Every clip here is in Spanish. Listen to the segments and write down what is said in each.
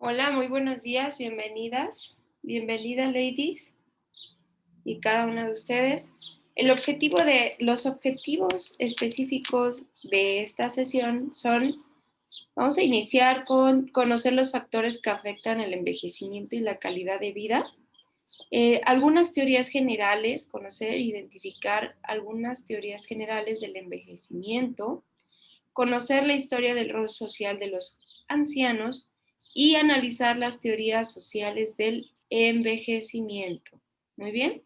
Hola, muy buenos días, bienvenidas, bienvenidas ladies y cada una de ustedes. Los objetivos específicos de esta sesión son, vamos a iniciar con conocer los factores que afectan el envejecimiento y la calidad de vida. Algunas teorías generales, conocer, identificar algunas teorías generales del envejecimiento, conocer la historia del rol social de los ancianos y analizar las teorías sociales del envejecimiento. Muy bien,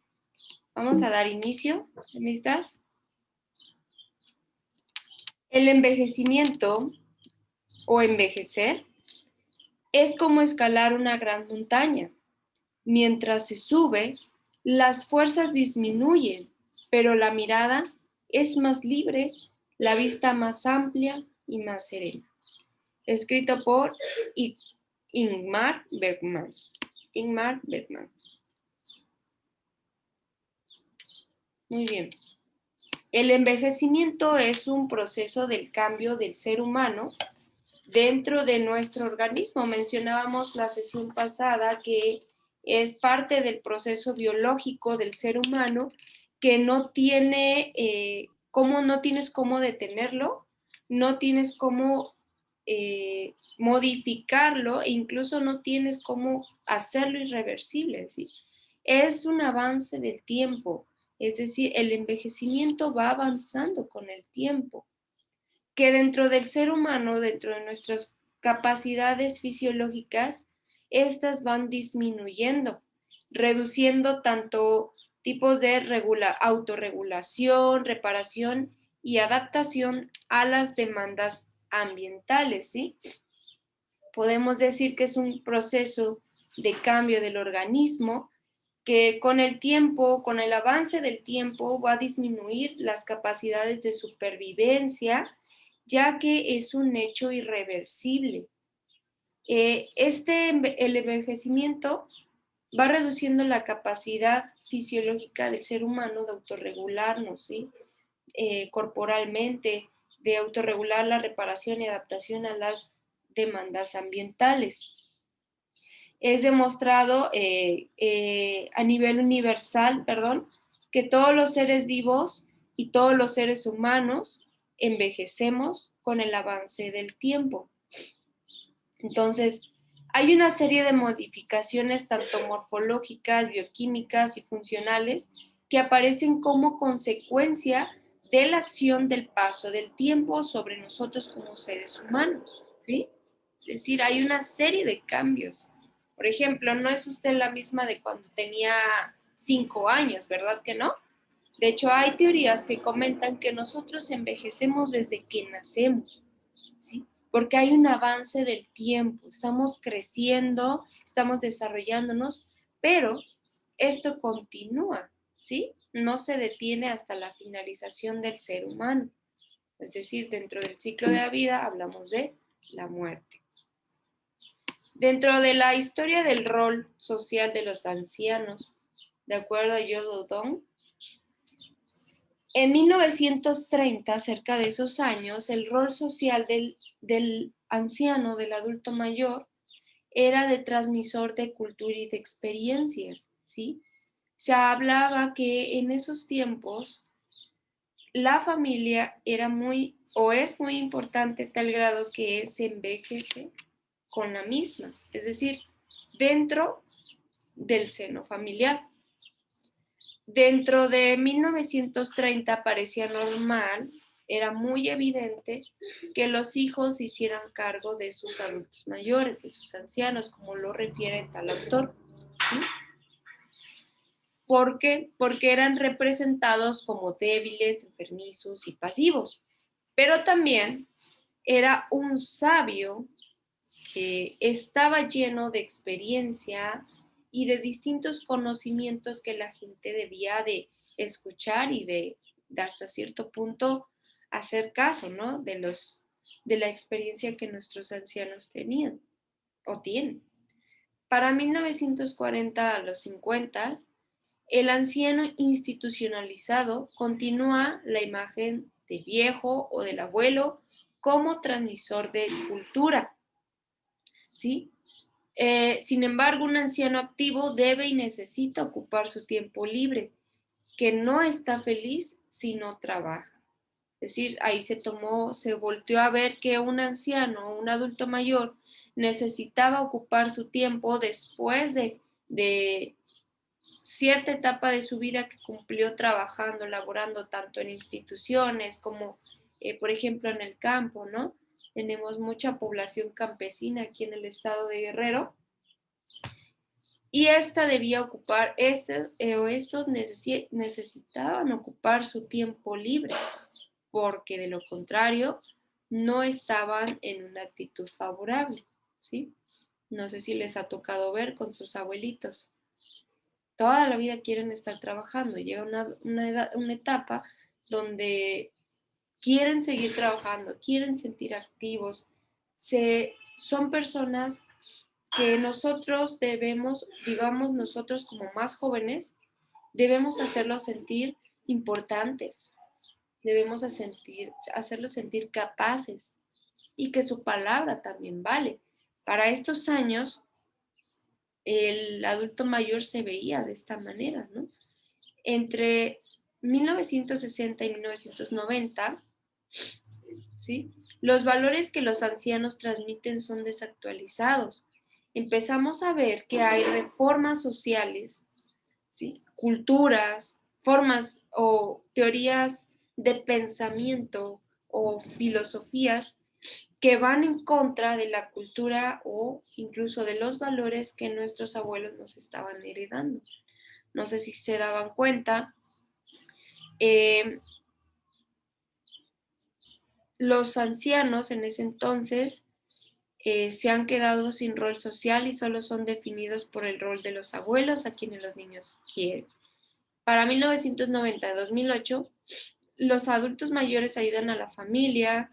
vamos a dar inicio. ¿Listas? El envejecimiento o envejecer es como escalar una gran montaña. Mientras se sube, las fuerzas disminuyen, pero la mirada es más libre, la vista más amplia y más serena. Escrito por Ingmar Bergman. Ingmar Bergman. Muy bien. El envejecimiento es un proceso del cambio del ser humano dentro de nuestro organismo. Mencionábamos la sesión pasada que es parte del proceso biológico del ser humano que no tiene, no tienes cómo detenerlo, no tienes cómo modificarlo e incluso no tienes cómo hacerlo irreversible, ¿sí? Es un avance del tiempo, es decir, el envejecimiento va avanzando con el tiempo, que dentro del ser humano, dentro de nuestras capacidades fisiológicas, estas van disminuyendo, reduciendo tanto tipos de autorregulación, reparación y adaptación a las demandas ambientales, ¿sí? Podemos decir que es un proceso de cambio del organismo que con el tiempo, con el avance del tiempo, va a disminuir las capacidades de supervivencia, ya que es un hecho irreversible. El envejecimiento va reduciendo la capacidad fisiológica del ser humano de autorregularnos, ¿sí? Corporalmente, de autorregular la reparación y adaptación a las demandas ambientales. Es demostrado a nivel universal, que todos los seres vivos y todos los seres humanos envejecemos con el avance del tiempo. Entonces, hay una serie de modificaciones tanto morfológicas, bioquímicas y funcionales que aparecen como consecuencia de la acción del paso del tiempo sobre nosotros como seres humanos, ¿sí? Es decir, hay una serie de cambios. Por ejemplo, no es usted la misma de cuando tenía 5 años, ¿verdad que no? De hecho, hay teorías que comentan que nosotros envejecemos desde que nacemos, ¿sí? Porque hay un avance del tiempo, estamos creciendo, estamos desarrollándonos, pero esto continúa, ¿sí? No se detiene hasta la finalización del ser humano. Es decir, dentro del ciclo de la vida hablamos de la muerte. Dentro de la historia del rol social de los ancianos, de acuerdo a Yodo Dong, en 1930, cerca de esos años, el rol social del anciano, del adulto mayor, era de transmisor de cultura y de experiencias, ¿sí? Se hablaba que en esos tiempos la familia era muy, o es muy importante tal grado que se envejece con la misma, es decir, dentro del seno familiar. Dentro de 1930 parecía normal, era muy evidente que los hijos hicieran cargo de sus adultos mayores, de sus ancianos, como lo refiere tal autor, ¿sí? ¿Por qué? Porque eran representados como débiles, enfermizos y pasivos. Pero también era un sabio que estaba lleno de experiencia y de distintos conocimientos que la gente debía de escuchar y de hasta cierto punto hacer caso, ¿no? De la experiencia que nuestros ancianos tenían o tienen. Para 1940 a los 50, el anciano institucionalizado continúa la imagen del viejo o del abuelo como transmisor de cultura, ¿sí? Sin embargo, un anciano activo debe y necesita ocupar su tiempo libre, que no está feliz si no trabaja. Es decir, ahí se volteó a ver que un anciano, un adulto mayor, necesitaba ocupar su tiempo después de cierta etapa de su vida que cumplió trabajando, laborando tanto en instituciones como, por ejemplo, en el campo, ¿no? Tenemos mucha población campesina aquí en el estado de Guerrero y esta debía ocupar, estos necesitaban ocupar su tiempo libre, porque de lo contrario no estaban en una actitud favorable, ¿sí? No sé si les ha tocado ver con sus abuelitos. Toda la vida quieren estar trabajando. Llega una etapa donde quieren seguir trabajando, quieren sentir activos. Son personas que nosotros debemos, digamos nosotros como más jóvenes, debemos hacerlos sentir importantes, debemos hacerlos sentir capaces y que su palabra también vale. Para estos años, el adulto mayor se veía de esta manera, ¿no? Entre 1960 y 1990, ¿sí? Los valores que los ancianos transmiten son desactualizados. Empezamos a ver que hay reformas sociales, ¿sí? Culturas, formas o teorías de pensamiento o filosofías que van en contra de la cultura o incluso de los valores que nuestros abuelos nos estaban heredando. No sé si se daban cuenta. Eh, los ancianos en ese entonces se han quedado sin rol social y solo son definidos por el rol de los abuelos a quienes los niños quieren. Para 1990-2008, los adultos mayores ayudan a la familia,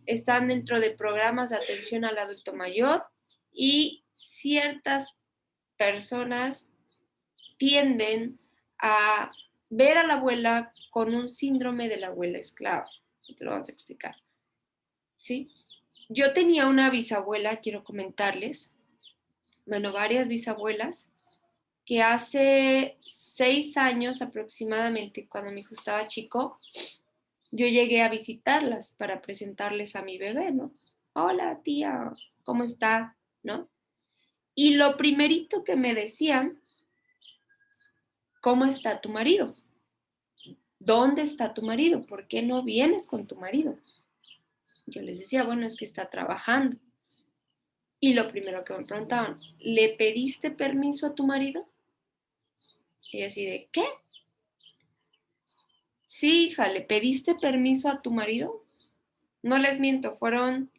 están dentro de programas de atención al adulto mayor y ciertas personas tienden a ver a la abuela con un síndrome de la abuela esclava. Te lo vamos a explicar. ¿Sí? Yo tenía una bisabuela, quiero comentarles, bueno, varias bisabuelas, que hace 6 años aproximadamente, cuando mi hijo estaba chico, yo llegué a visitarlas para presentarles a mi bebé, ¿no? Hola, tía, ¿cómo está? ¿No? Y lo primerito que me decían, ¿cómo está tu marido? ¿Dónde está tu marido? ¿Por qué no vienes con tu marido? Yo les decía, bueno, es que está trabajando. Y lo primero que me preguntaban, ¿le pediste permiso a tu marido? Y así de, ¿qué? Sí, hija, ¿le pediste permiso a tu marido? No les miento, fueron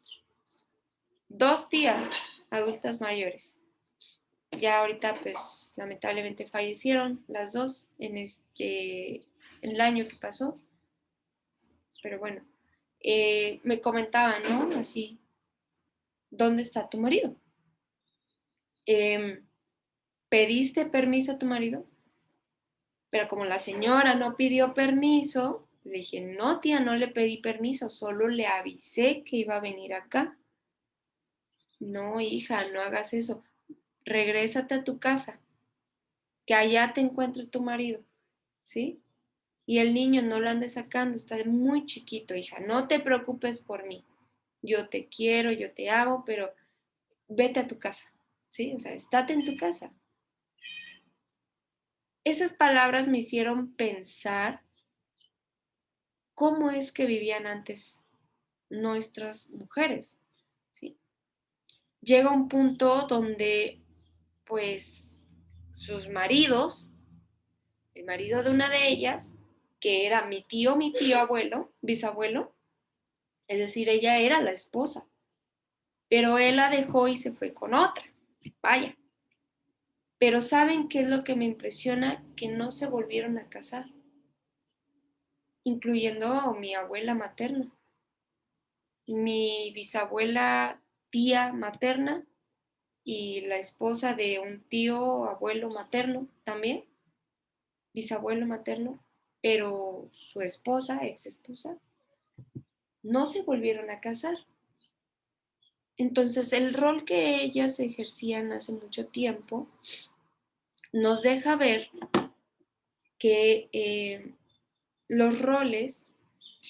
2 tías adultas mayores. Ya ahorita, pues, lamentablemente fallecieron las dos en el año que pasó. Pero bueno, me comentaban, ¿no? Así, ¿dónde está tu marido? Eh, ¿Pediste permiso a tu marido? Pero como la señora no pidió permiso, le dije, no, tía, no le pedí permiso, solo le avisé que iba a venir acá. No, hija, no hagas eso. Regrésate a tu casa, que allá te encuentre tu marido, ¿sí? Y el niño no lo andes sacando, está muy chiquito, hija. No te preocupes por mí. Yo te quiero, yo te amo, pero vete a tu casa, ¿sí? O sea, estate en tu casa. Esas palabras me hicieron pensar cómo es que vivían antes nuestras mujeres, ¿sí? Llega un punto donde, pues, sus maridos, el marido de una de ellas, que era mi tío abuelo, bisabuelo, es decir, ella era la esposa, pero él la dejó y se fue con otra, vaya. Pero ¿saben qué es lo que me impresiona? Que no se volvieron a casar, incluyendo a mi abuela materna, mi bisabuela tía materna y la esposa de un tío abuelo materno también, bisabuelo materno, pero su esposa, ex esposa, no se volvieron a casar. Entonces, el rol que ellas ejercían hace mucho tiempo nos deja ver que los roles,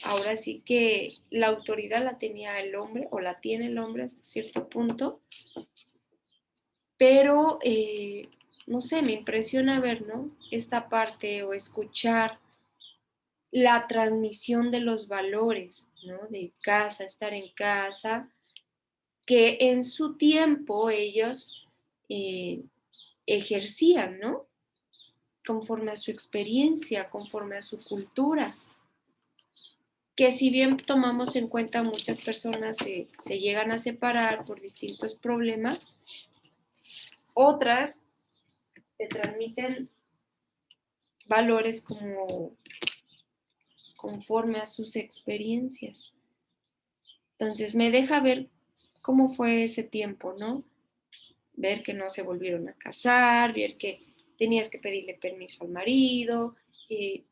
ahora sí que la autoridad la tenía el hombre o la tiene el hombre hasta cierto punto, pero no sé, me impresiona ver, ¿no? Esta parte o escuchar la transmisión de los valores, ¿no? De casa, estar en casa, que en su tiempo ellos eh, ejercían, ¿no? Conforme a su experiencia, conforme a su cultura, que si bien tomamos en cuenta muchas personas se llegan a separar por distintos problemas, otras te transmiten valores como conforme a sus experiencias. Entonces me deja ver cómo fue ese tiempo, ¿no? Ver que no se volvieron a casar, ver que tenías que pedirle permiso al marido, eh,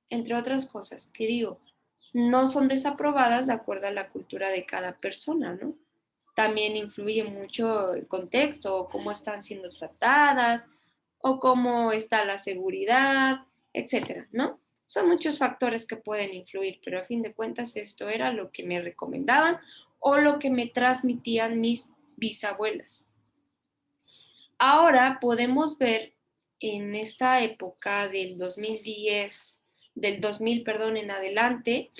entre otras cosas que digo, no son desaprobadas de acuerdo a la cultura de cada persona, ¿no? También influye mucho el contexto, o cómo están siendo tratadas, o cómo está la seguridad, etcétera, ¿no? Son muchos factores que pueden influir, pero a fin de cuentas esto era lo que me recomendaban o lo que me transmitían mis bisabuelas. Ahora podemos ver en esta época del 2010, del 2000, perdón, en adelante,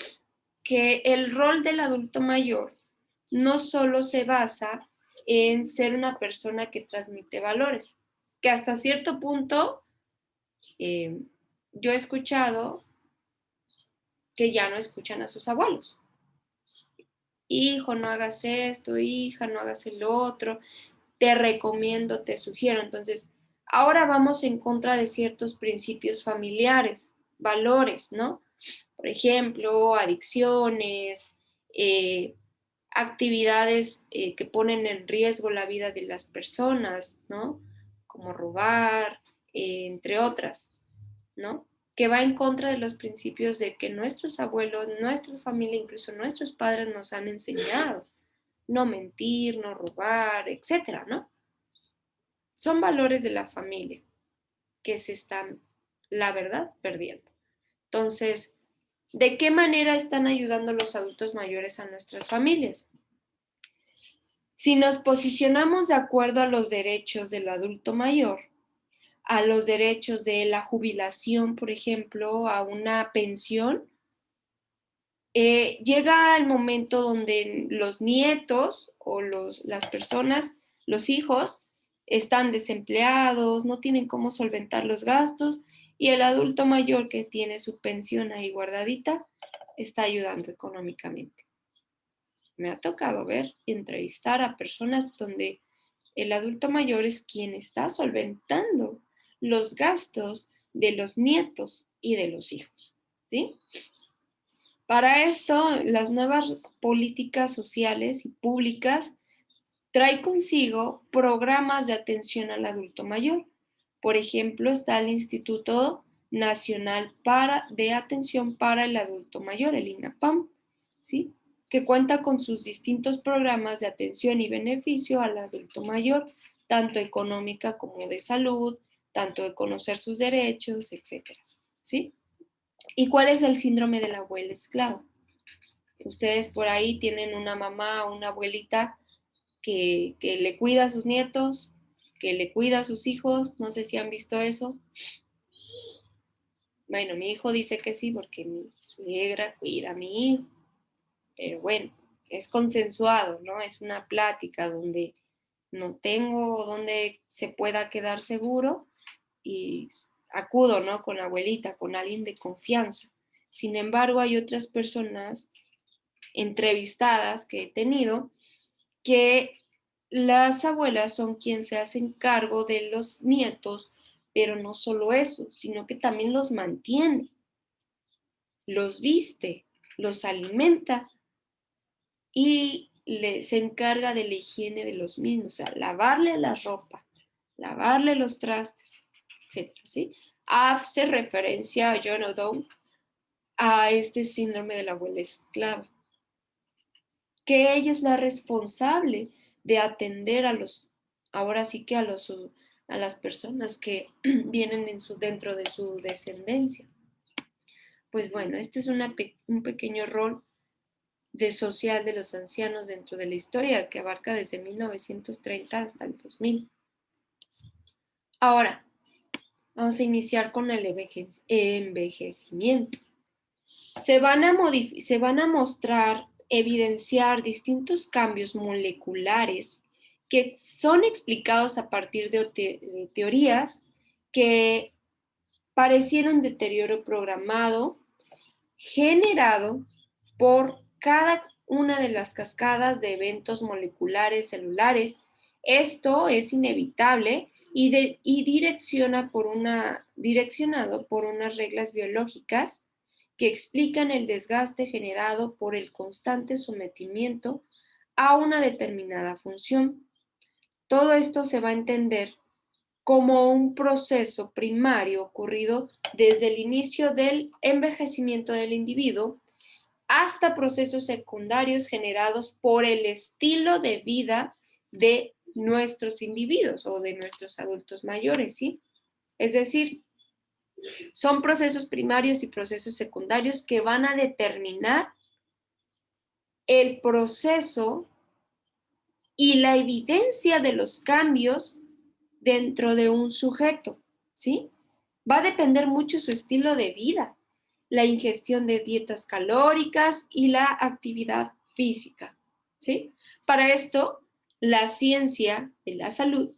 que el rol del adulto mayor no solo se basa en ser una persona que transmite valores, que hasta cierto punto eh, yo he escuchado que ya no escuchan a sus abuelos. Hijo, no hagas esto, hija, no hagas el otro, te recomiendo, te sugiero. Entonces, ahora vamos en contra de ciertos principios familiares, valores, ¿no? Por ejemplo, adicciones, actividades que ponen en riesgo la vida de las personas, ¿no? Como robar, entre otras, ¿no? Que va en contra de los principios de que nuestros abuelos, nuestra familia, incluso nuestros padres nos han enseñado. No mentir, no robar, etcétera, ¿no? Son valores de la familia que se están, la verdad, perdiendo. Entonces, ¿de qué manera están ayudando los adultos mayores a nuestras familias? Si nos posicionamos de acuerdo a los derechos del adulto mayor, a los derechos de la jubilación, por ejemplo, a una pensión, llega el momento donde los nietos o las personas, los hijos, están desempleados, no tienen cómo solventar los gastos y el adulto mayor que tiene su pensión ahí guardadita está ayudando económicamente. Me ha tocado ver y entrevistar a personas donde el adulto mayor es quien está solventando los gastos de los nietos y de los hijos, ¿sí? Para esto, las nuevas políticas sociales y públicas trae consigo programas de atención al adulto mayor. Por ejemplo, está el Instituto Nacional de Atención para el Adulto Mayor, el INAPAM, ¿sí? Que cuenta con sus distintos programas de atención y beneficio al adulto mayor, tanto económica como de salud, tanto de conocer sus derechos, etcétera, ¿sí? ¿Y cuál es el síndrome de la abuela esclava? Ustedes por ahí tienen una mamá o una abuelita que le cuida a sus nietos, que le cuida a sus hijos, no sé si han visto eso. Bueno, mi hijo dice que sí porque mi suegra cuida a mi hijo, pero bueno, es consensuado, ¿no? Es una plática donde no tengo donde se pueda quedar seguro y acudo, ¿no? Con la abuelita, con alguien de confianza. Sin embargo, hay otras personas entrevistadas que he tenido que las abuelas son quienes se hacen cargo de los nietos, pero no solo eso, sino que también los mantiene, los viste, los alimenta y se encarga de la higiene de los mismos, o sea, lavarle la ropa, lavarle los trastes, etcétera, ¿sí? Hace referencia a John O'Donnell a este síndrome de la abuela esclava. que ella es la responsable de atender ahora sí que a las personas que vienen dentro de su descendencia. Pues bueno, este es un pequeño rol social de los ancianos dentro de la historia que abarca desde 1930 hasta el 2000. Ahora, vamos a iniciar con el envejecimiento. Se van a mostrar, evidenciar distintos cambios moleculares que son explicados a partir de teorías que parecieron deterioro programado generado por cada una de las cascadas de eventos moleculares celulares. Esto es inevitable y direccionado por unas reglas biológicas que explican el desgaste generado por el constante sometimiento a una determinada función. Todo esto se va a entender como un proceso primario ocurrido desde el inicio del envejecimiento del individuo hasta procesos secundarios generados por el estilo de vida de nuestros individuos o de nuestros adultos mayores, ¿sí? Es decir, son procesos primarios y procesos secundarios que van a determinar el proceso y la evidencia de los cambios dentro de un sujeto, ¿sí? Va a depender mucho su estilo de vida, la ingestión de dietas calóricas y la actividad física, ¿sí? Para esto, la ciencia de la salud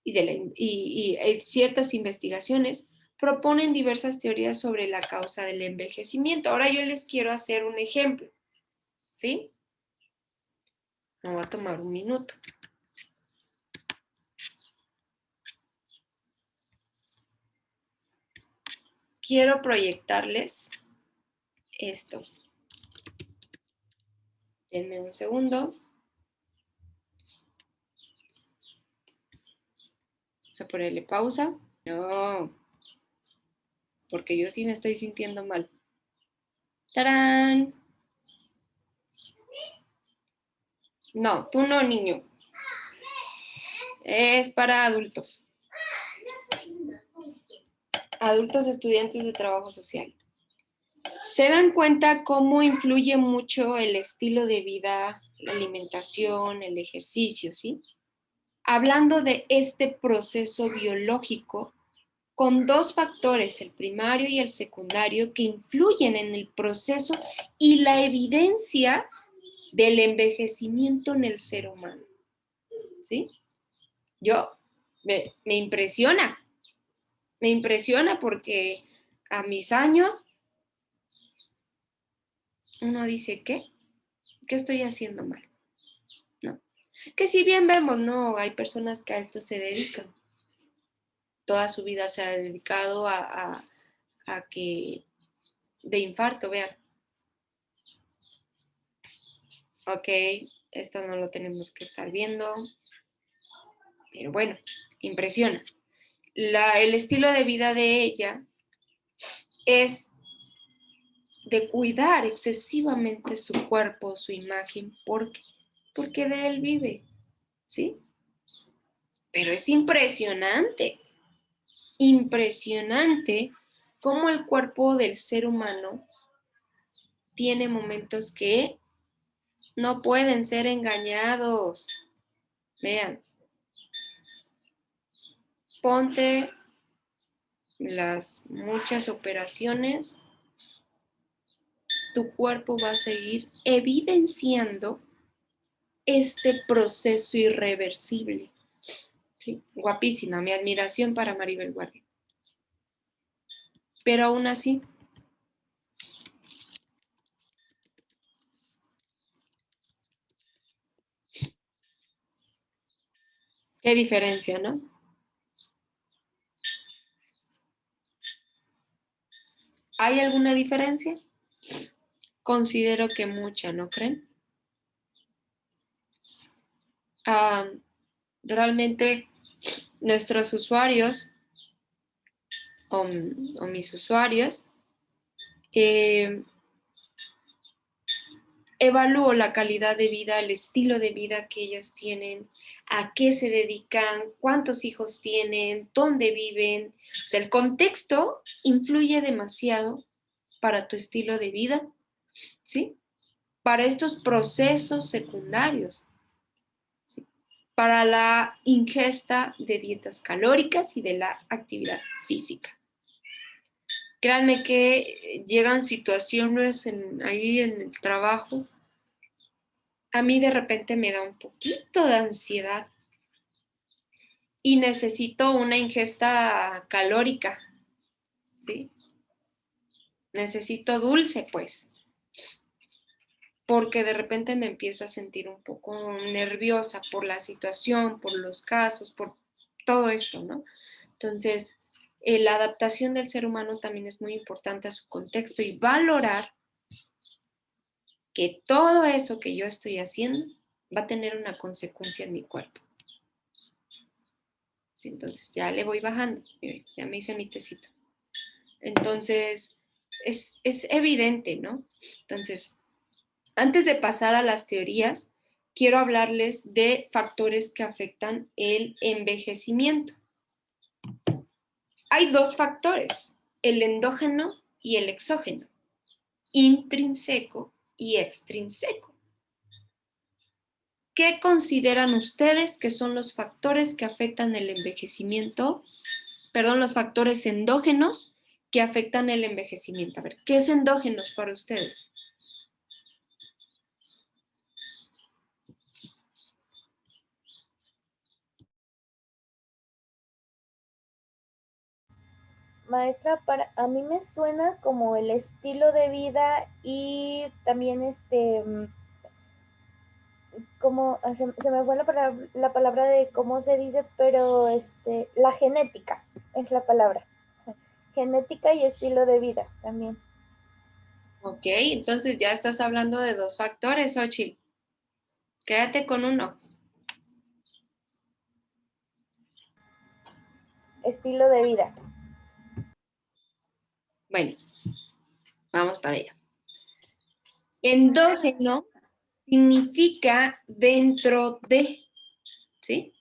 y ciertas investigaciones proponen diversas teorías sobre la causa del envejecimiento. Ahora yo les quiero hacer un ejemplo, ¿sí? Me voy a tomar un minuto. Quiero proyectarles esto. Denme un segundo. Voy a ponerle pausa. No, porque yo sí me estoy sintiendo mal. ¡Tarán! No, tú no, niño. Es para adultos. Adultos estudiantes de trabajo social. Se dan cuenta cómo influye mucho el estilo de vida, la alimentación, el ejercicio, ¿sí? Hablando de este proceso biológico con dos factores, el primario y el secundario, que influyen en el proceso y la evidencia del envejecimiento en el ser humano, ¿sí? Me impresiona porque a mis años uno dice, ¿qué? ¿Qué estoy haciendo mal? ¿No? Que si bien vemos, no, hay personas que a esto se dedican. Toda su vida se ha dedicado a que de infarto, vean. Ok, esto no lo tenemos que estar viendo, pero bueno, impresiona. El estilo de vida de ella es de cuidar excesivamente su cuerpo, su imagen, porque de él vive, ¿sí? Pero es impresionante cómo el cuerpo del ser humano tiene momentos que no pueden ser engañados. Vean, ponte las muchas operaciones, tu cuerpo va a seguir evidenciando este proceso irreversible. Sí, guapísima, mi admiración para Maribel Guardia. Pero aún así, qué diferencia, ¿no? ¿Hay alguna diferencia? Considero que mucha, ¿no creen? Realmente nuestros usuarios o mis usuarios evalúo la calidad de vida, el estilo de vida que ellas tienen, a qué se dedican, cuántos hijos tienen, dónde viven. O sea, el contexto influye demasiado para tu estilo de vida, ¿sí? Para estos procesos secundarios, ¿sí? Para la ingesta de dietas calóricas y de la actividad física. Créanme que llegan situaciones ahí en el trabajo. A mí de repente me da un poquito de ansiedad y necesito una ingesta calórica, ¿sí? Necesito dulce, pues, porque de repente me empiezo a sentir un poco nerviosa por la situación, por los casos, por todo esto, ¿no? Entonces, la adaptación del ser humano también es muy importante a su contexto y valorar que todo eso que yo estoy haciendo va a tener una consecuencia en mi cuerpo. ¿Sí? Entonces ya le voy bajando, ya me hice mi tecito. Entonces, es evidente, ¿no? Entonces, antes de pasar a las teorías, quiero hablarles de factores que afectan el envejecimiento. Hay dos factores, el endógeno y el exógeno, intrínseco y extrínseco. ¿Qué consideran ustedes que son los factores que afectan el envejecimiento? Perdón, los factores endógenos que afectan el envejecimiento. A ver, ¿qué es endógenos para ustedes? Maestra, a mí me suena como el estilo de vida y también como se me fue la palabra de cómo se dice, pero la genética es la palabra. Genética y estilo de vida también. Ok, entonces ya estás hablando de dos factores, Xochitl. Quédate con uno. Estilo de vida. Bueno, vamos para allá. Endógeno significa dentro de, ¿sí?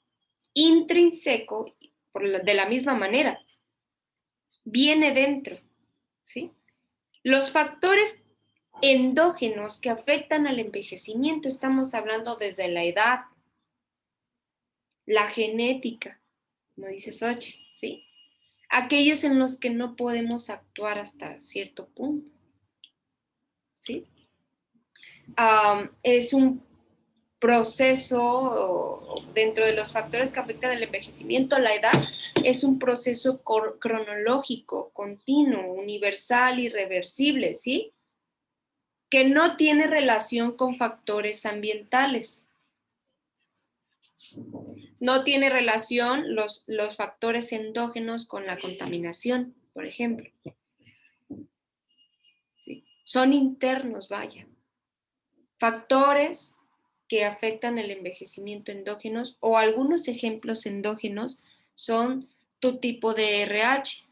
Intrínseco, de la misma manera, viene dentro, ¿sí? Los factores endógenos que afectan al envejecimiento, estamos hablando desde la edad, la genética, como dice Xochitl, ¿sí? Aquellos en los que no podemos actuar hasta cierto punto, ¿sí? Es un proceso dentro de los factores que afectan el envejecimiento, la edad es un proceso cronológico, continuo, universal, irreversible, ¿sí? Que no tiene relación con factores ambientales. No tiene relación los factores endógenos con la contaminación, por ejemplo. ¿Sí? Son internos, vaya. Factores que afectan el envejecimiento endógenos o algunos ejemplos endógenos son tu tipo de RH.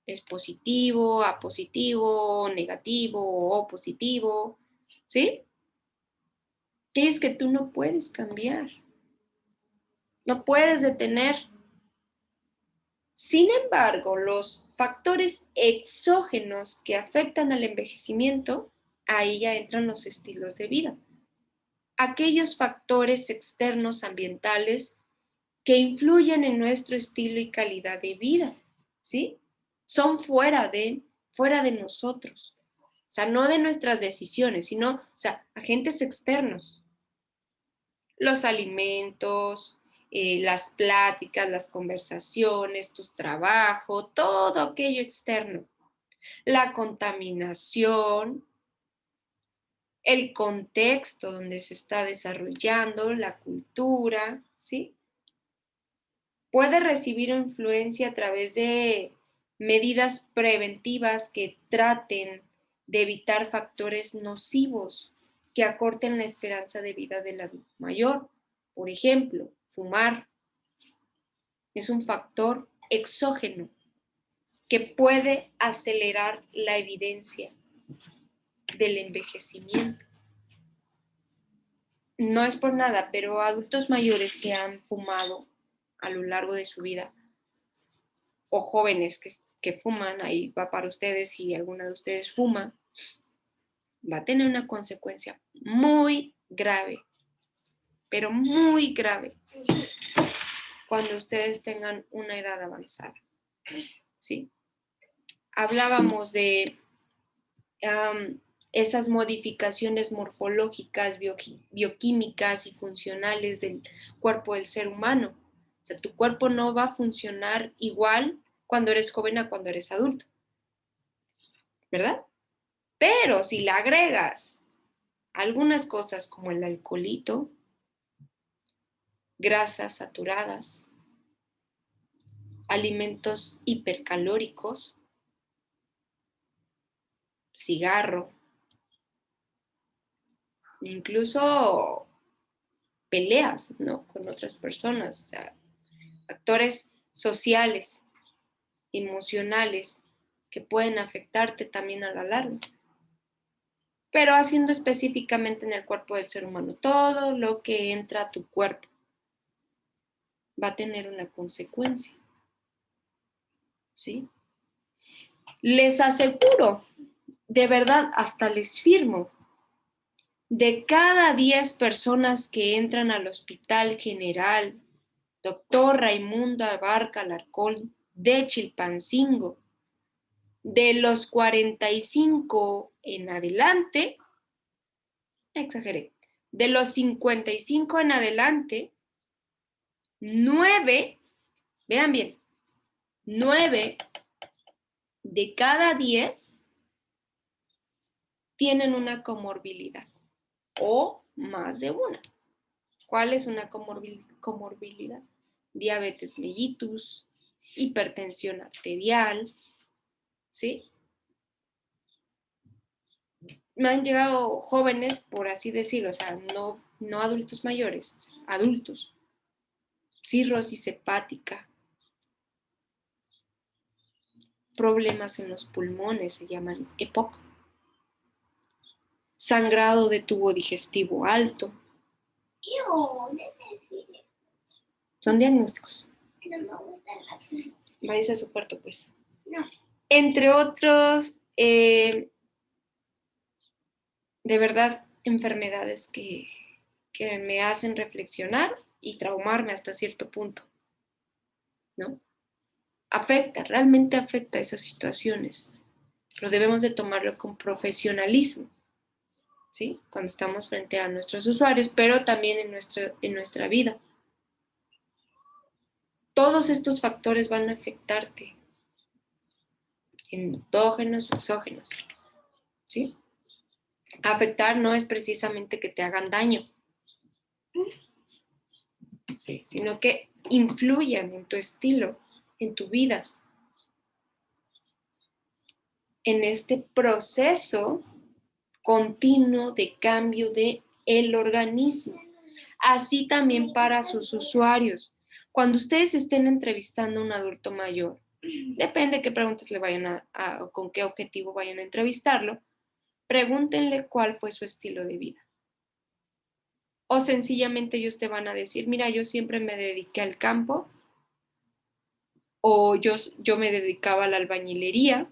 Es positivo, A positivo, negativo, O positivo, ¿sí? Que es que tú no puedes cambiar, no puedes detener. Sin embargo, los factores exógenos que afectan al envejecimiento, ahí ya entran los estilos de vida. Aquellos factores externos ambientales que influyen en nuestro estilo y calidad de vida, ¿sí? Son fuera de nosotros. O sea, no de nuestras decisiones, sino, o sea, agentes externos. Los alimentos, las pláticas, las conversaciones, tu trabajo, todo aquello externo. La contaminación, el contexto donde se está desarrollando, la cultura, ¿sí? Puede recibir influencia a través de medidas preventivas que traten de evitar factores nocivos que acorten la esperanza de vida del adulto mayor. Por ejemplo, fumar es un factor exógeno que puede acelerar la evidencia del envejecimiento. no es por nada, pero adultos mayores que han fumado a lo largo de su vida, o jóvenes que fuman, ahí va para ustedes, si alguna de ustedes fuma, va a tener una consecuencia muy grave, pero muy grave, cuando ustedes tengan una edad avanzada, ¿sí? Hablábamos de esas modificaciones morfológicas, bioquímicas y funcionales del cuerpo del ser humano. O sea, tu cuerpo no va a funcionar igual cuando eres joven a cuando eres adulto, ¿verdad? Pero si le agregas algunas cosas como el alcoholito, grasas saturadas, alimentos hipercalóricos, cigarro, incluso peleas, ¿no? Con otras personas, o sea, factores sociales, emocionales, que pueden afectarte también a la larga. Pero haciendo específicamente en el cuerpo del ser humano, todo lo que entra a tu cuerpo va a tener una consecuencia, ¿sí? Les aseguro, de verdad, hasta les firmo, de cada 10 personas que entran al Hospital General Doctor Raimundo Abarca Alarcón de Chilpancingo, de los 45 en adelante, exageré, de los 55 en adelante, 9, vean bien, 9 de cada 10 tienen una comorbilidad o más de una. ¿Cuál es una comorbilidad? Diabetes mellitus, hipertensión arterial, ¿sí? Me han llegado jóvenes, por así decirlo, o sea, no adultos mayores, adultos, cirrosis hepática, problemas en los pulmones, se llaman EPOC, sangrado de tubo digestivo alto. Son diagnósticos. No me gustan las. Vais a su cuarto, pues. No. Entre otros, de verdad, enfermedades que me hacen reflexionar y traumarme hasta cierto punto, ¿no? Afecta, realmente afecta esas situaciones, pero debemos de tomarlo con profesionalismo, ¿sí? Cuando estamos frente a nuestros usuarios, pero también en nuestra vida. Todos estos factores van a afectarte, endógenos o exógenos, ¿sí? Afectar no es precisamente que te hagan daño, ¿sí? Sino que influyan en tu estilo, en tu vida, en este proceso continuo de cambio de el organismo. Así también para sus usuarios. Cuando ustedes estén entrevistando a un adulto mayor, depende qué preguntas le vayan o con qué objetivo vayan a entrevistarlo, pregúntenle cuál fue su estilo de vida. O sencillamente ellos te van a decir, mira, yo siempre me dediqué al campo, o yo me dedicaba a la albañilería.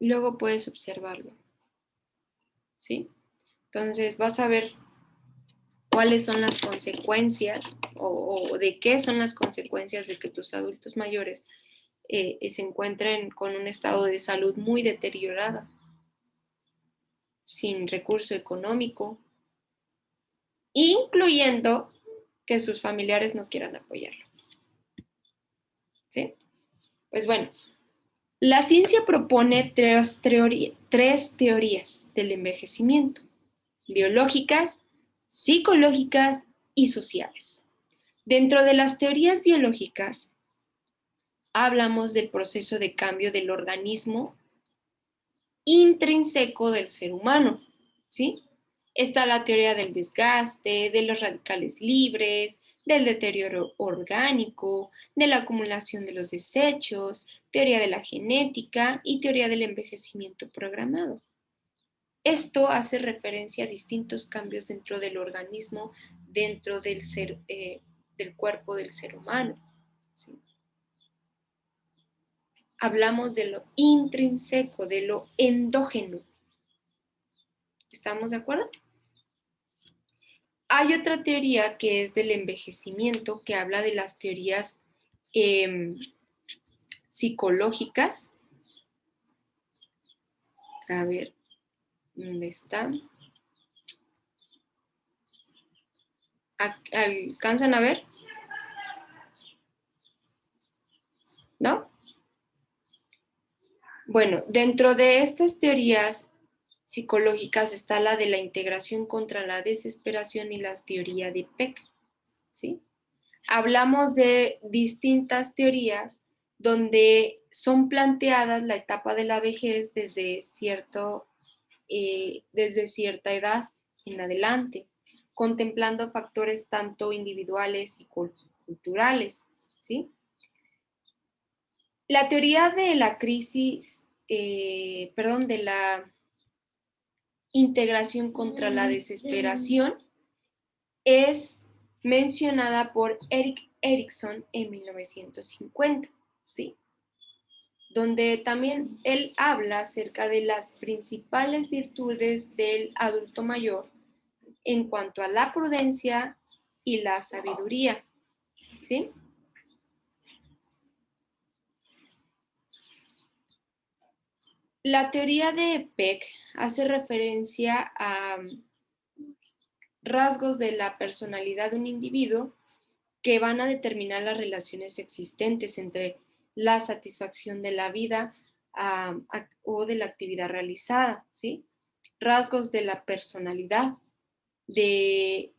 Luego puedes observarlo, ¿sí? Entonces vas a ver cuáles son las consecuencias o de qué son las consecuencias de que tus adultos mayores se encuentren con un estado de salud muy deteriorada, sin recurso económico, incluyendo que sus familiares no quieran apoyarlo, ¿sí? Pues bueno, la ciencia propone tres teorías del envejecimiento: biológicas, psicológicas y sociales. Dentro de las teorías biológicas, hablamos del proceso de cambio del organismo intrínseco del ser humano, ¿sí? Está la teoría del desgaste, de los radicales libres, del deterioro orgánico, de la acumulación de los desechos, teoría de la genética y teoría del envejecimiento programado. Esto hace referencia a distintos cambios dentro del organismo, dentro del cuerpo del ser humano. ¿Sí? Hablamos de lo intrínseco, de lo endógeno. ¿Estamos de acuerdo? Hay otra teoría que es del envejecimiento, que habla de las teorías psicológicas. A ver, ¿dónde está? ¿Alcanzan a ver? ¿No? Bueno, dentro de estas teorías psicológicas está la de la integración contra la desesperación y la teoría de Peck, ¿sí? Hablamos de distintas teorías donde son planteadas la etapa de la vejez desde cierta edad en adelante, contemplando factores tanto individuales y culturales, ¿sí? La teoría de la crisis, de la integración contra la desesperación es mencionada por Erik Erikson en 1950, ¿sí? Donde también él habla acerca de las principales virtudes del adulto mayor en cuanto a la prudencia y la sabiduría, ¿sí? La teoría de Peck hace referencia a rasgos de la personalidad de un individuo que van a determinar las relaciones existentes entre la satisfacción de la vida o de la actividad realizada, ¿sí? Rasgos de la personalidad que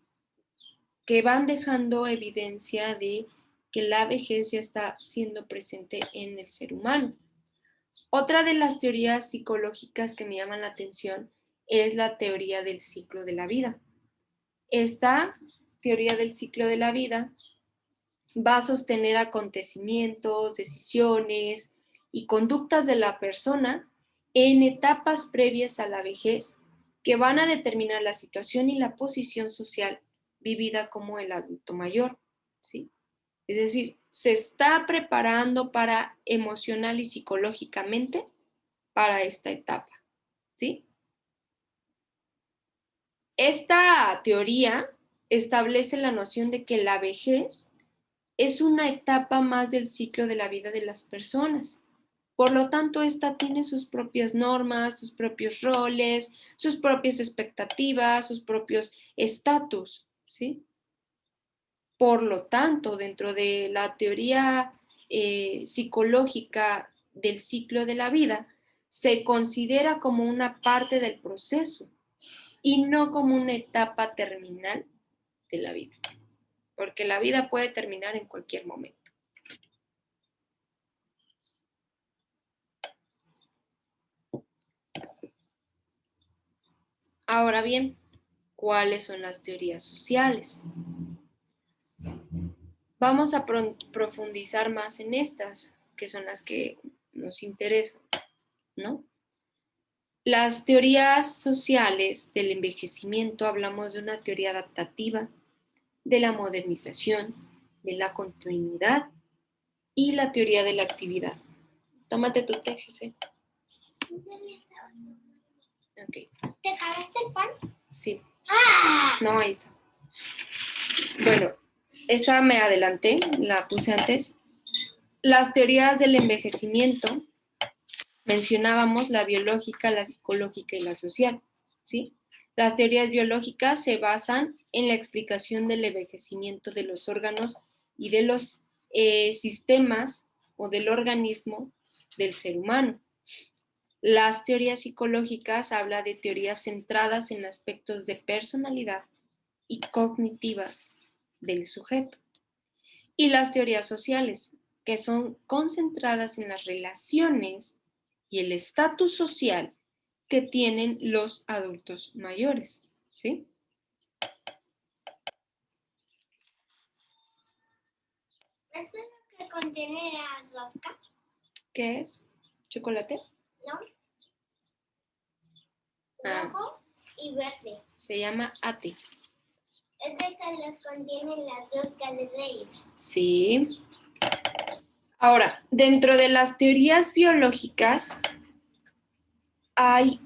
van dejando evidencia de que la vejez ya está siendo presente en el ser humano. Otra de las teorías psicológicas que me llaman la atención es la teoría del ciclo de la vida. Esta teoría del ciclo de la vida va a sostener acontecimientos, decisiones y conductas de la persona en etapas previas a la vejez que van a determinar la situación y la posición social vivida como el adulto mayor, ¿sí? Es decir, se está preparando para emocional y psicológicamente para esta etapa, ¿sí? Esta teoría establece la noción de que la vejez es una etapa más del ciclo de la vida de las personas. Por lo tanto, esta tiene sus propias normas, sus propios roles, sus propias expectativas, sus propios estatus, ¿sí? Por lo tanto, dentro de la teoría psicológica del ciclo de la vida, se considera como una parte del proceso y no como una etapa terminal de la vida, porque la vida puede terminar en cualquier momento. Ahora bien, ¿cuáles son las teorías sociales? Vamos a profundizar más en estas, que son las que nos interesan, ¿no? Las teorías sociales del envejecimiento, hablamos de una teoría adaptativa, de la modernización, de la continuidad y la teoría de la actividad. Tómate tu TGC. Okay. ¿Te acabaste el pan? Sí. ¡Ah! No, ahí está. Bueno, esta me adelanté, la puse antes. Las teorías del envejecimiento, mencionábamos la biológica, la psicológica y la social, ¿sí? Las teorías biológicas se basan en la explicación del envejecimiento de los órganos y de los sistemas o del organismo del ser humano. Las teorías psicológicas hablan de teorías centradas en aspectos de personalidad y cognitivas del sujeto. Y las teorías sociales, que son concentradas en las relaciones y el estatus social que tienen los adultos mayores, ¿sí? ¿Esto es lo que contiene la vodka? ¿Qué es? ¿Chocolate? No. rojo y verde. Se llama ATE. Este color contiene las roscas de Reyes. Sí. Ahora, dentro de las teorías biológicas hay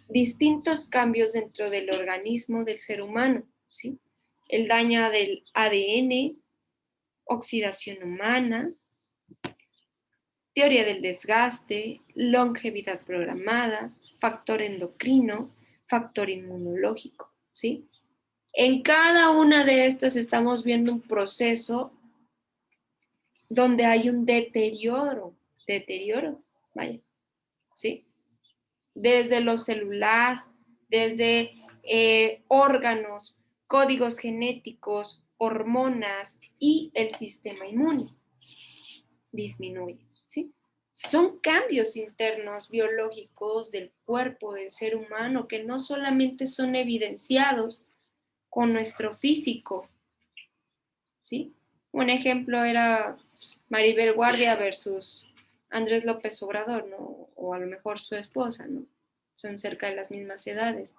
distintos cambios dentro del organismo del ser humano, ¿sí? El daño del ADN, oxidación humana, teoría del desgaste, longevidad programada, factor endocrino, factor inmunológico, ¿sí? En cada una de estas estamos viendo un proceso donde hay un deterioro, vaya, ¿sí? Desde lo celular, desde órganos, códigos genéticos, hormonas y el sistema inmune disminuye, ¿sí? Son cambios internos biológicos del cuerpo del ser humano que no solamente son evidenciados con nuestro físico, ¿sí? Un ejemplo era Maribel Guardia versus Andrés López Obrador, ¿no? O a lo mejor su esposa, ¿no? Son cerca de las mismas edades.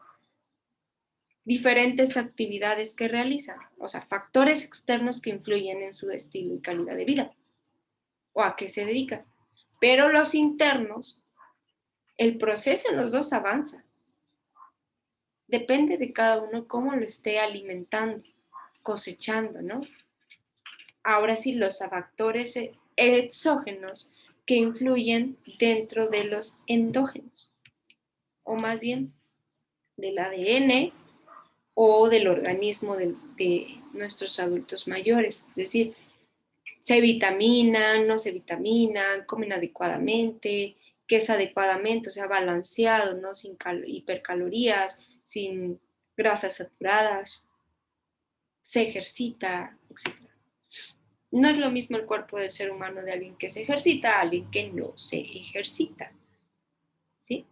Diferentes actividades que realizan, o sea, factores externos que influyen en su estilo y calidad de vida, o a qué se dedican. Pero los internos, el proceso en los dos avanza. Depende de cada uno cómo lo esté alimentando, cosechando, ¿no? Ahora sí, los factores exógenos que influyen dentro de los endógenos, o más bien del ADN o del organismo de nuestros adultos mayores. Es decir, se vitaminan, no se vitaminan, comen adecuadamente, qué es adecuadamente, o sea, balanceado, ¿no? Sin hipercalorías, sin grasas saturadas, se ejercita, etc. No es lo mismo el cuerpo del ser humano de alguien que se ejercita a alguien que no se ejercita. ¿Sí?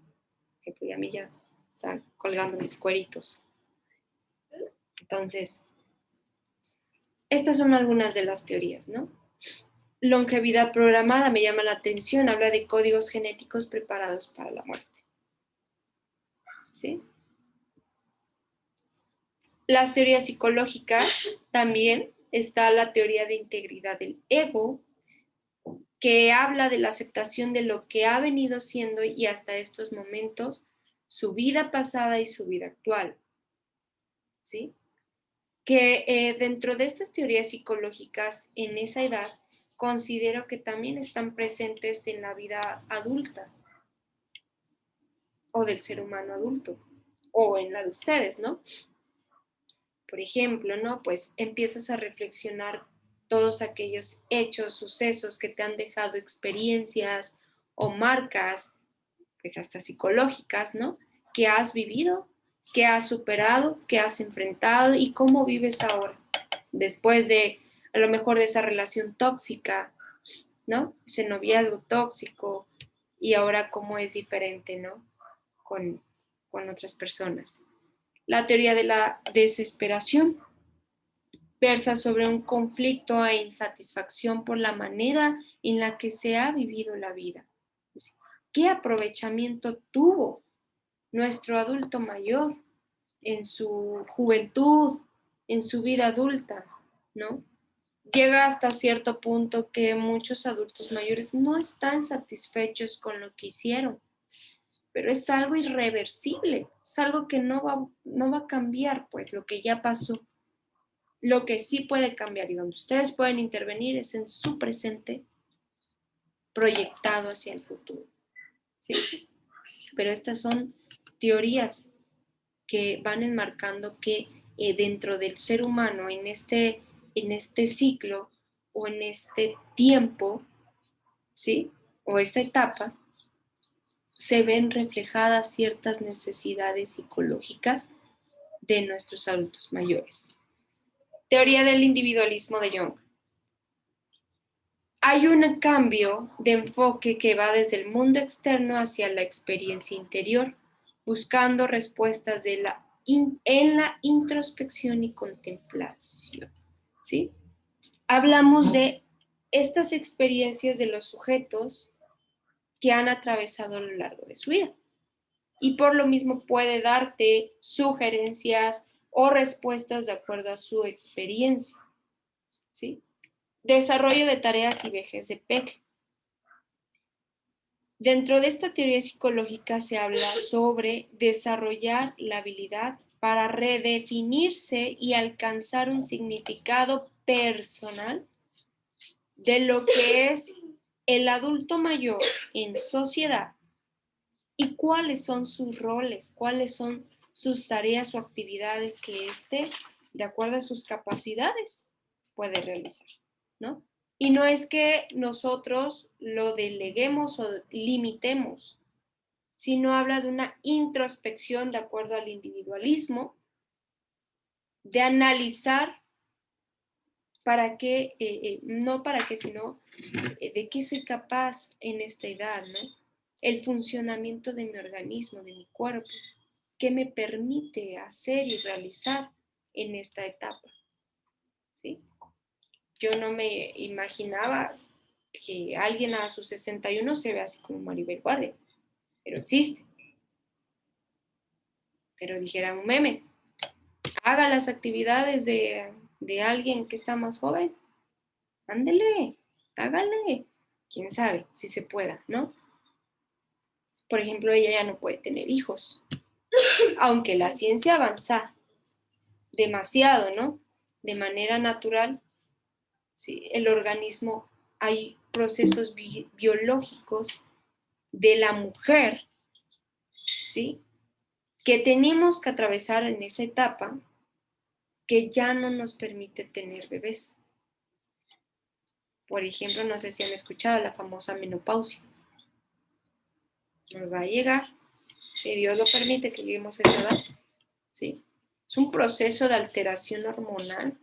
Que pues a mí ya están colgando mis cueritos. Entonces, estas son algunas de las teorías, ¿no? Longevidad programada me llama la atención, habla de códigos genéticos preparados para la muerte. ¿Sí? Las teorías psicológicas también está la teoría de integridad del ego, que habla de la aceptación de lo que ha venido siendo y hasta estos momentos, su vida pasada y su vida actual. ¿Sí? Que dentro de estas teorías psicológicas, en esa edad, considero que también están presentes en la vida adulta o del ser humano adulto o en la de ustedes, ¿no? Por ejemplo, ¿no? Pues empiezas a reflexionar todos aquellos hechos, sucesos que te han dejado experiencias o marcas, pues hasta psicológicas, ¿no? Que has vivido, que has superado, que has enfrentado y cómo vives ahora, después de a lo mejor de esa relación tóxica, ¿no? Ese noviazgo tóxico y ahora cómo es diferente, ¿no? Con otras personas. La teoría de la desesperación versa sobre un conflicto e insatisfacción por la manera en la que se ha vivido la vida. ¿Qué aprovechamiento tuvo nuestro adulto mayor en su juventud, en su vida adulta, ¿no? Llega hasta cierto punto que muchos adultos mayores no están satisfechos con lo que hicieron, pero es algo irreversible, es algo que no va a cambiar, pues lo que ya pasó. Lo que sí puede cambiar y donde ustedes pueden intervenir es en su presente proyectado hacia el futuro, ¿sí? Pero estas son teorías que van enmarcando que dentro del ser humano, en este ciclo o en este tiempo, ¿sí? O esta etapa, se ven reflejadas ciertas necesidades psicológicas de nuestros adultos mayores. Teoría del individualismo de Jung. Hay un cambio de enfoque que va desde el mundo externo hacia la experiencia interior, buscando respuestas en la introspección y contemplación. ¿Sí? Hablamos de estas experiencias de los sujetos que han atravesado a lo largo de su vida. y por lo mismo puede darte sugerencias o respuestas de acuerdo a su experiencia, ¿sí? Desarrollo de tareas y vejez de Peck. Dentro de esta teoría psicológica se habla sobre desarrollar la habilidad para redefinirse y alcanzar un significado personal de lo que es el adulto mayor en sociedad y cuáles son sus roles, cuáles son sus tareas o actividades que éste, de acuerdo a sus capacidades, puede realizar, ¿no? Y no es que nosotros lo deleguemos o limitemos, sino habla de una introspección de acuerdo al individualismo, de analizar para qué, no para qué, sino de qué soy capaz en esta edad, ¿no? El funcionamiento de mi organismo, de mi cuerpo, qué me permite hacer y realizar en esta etapa, ¿sí? Yo no me imaginaba que alguien a sus 61 se ve así como Maribel Guardia, pero existe. Pero dijera un meme, haga las actividades de alguien que está más joven, ándele, hágale, quién sabe si se pueda, ¿no? Por ejemplo, ella ya no puede tener hijos, aunque la ciencia avanza demasiado, ¿no? De manera natural, ¿sí? El organismo, hay procesos biológicos de la mujer, ¿sí? Que tenemos que atravesar en esa etapa que ya no nos permite tener bebés. Por ejemplo, no sé si han escuchado la famosa menopausia. Nos va a llegar, si Dios lo permite que lleguemos a esa edad, ¿sí? Es un proceso de alteración hormonal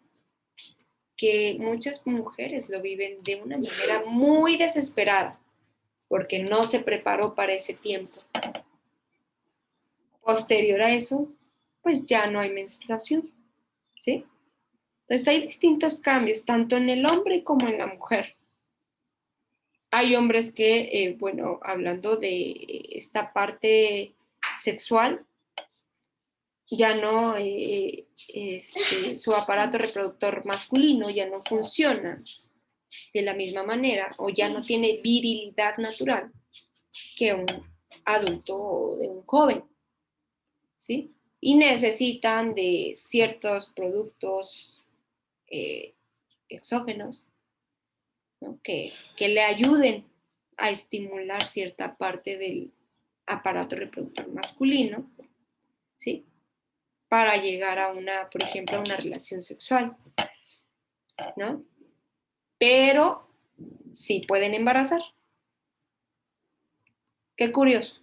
que muchas mujeres lo viven de una manera muy desesperada, porque no se preparó para ese tiempo. Posterior a eso, pues ya no hay menstruación, ¿sí? Entonces hay distintos cambios, tanto en el hombre como en la mujer. Hay hombres que, bueno, hablando de esta parte sexual, ya no, su aparato reproductor masculino ya no funciona de la misma manera o ya no tiene virilidad natural que un adulto o de un joven, ¿sí? Y necesitan de ciertos productos exógenos, ¿no? que le ayuden a estimular cierta parte del aparato reproductor masculino, ¿sí? Para llegar a una, por ejemplo, a una relación sexual, ¿no? Pero sí pueden embarazar. Qué curioso.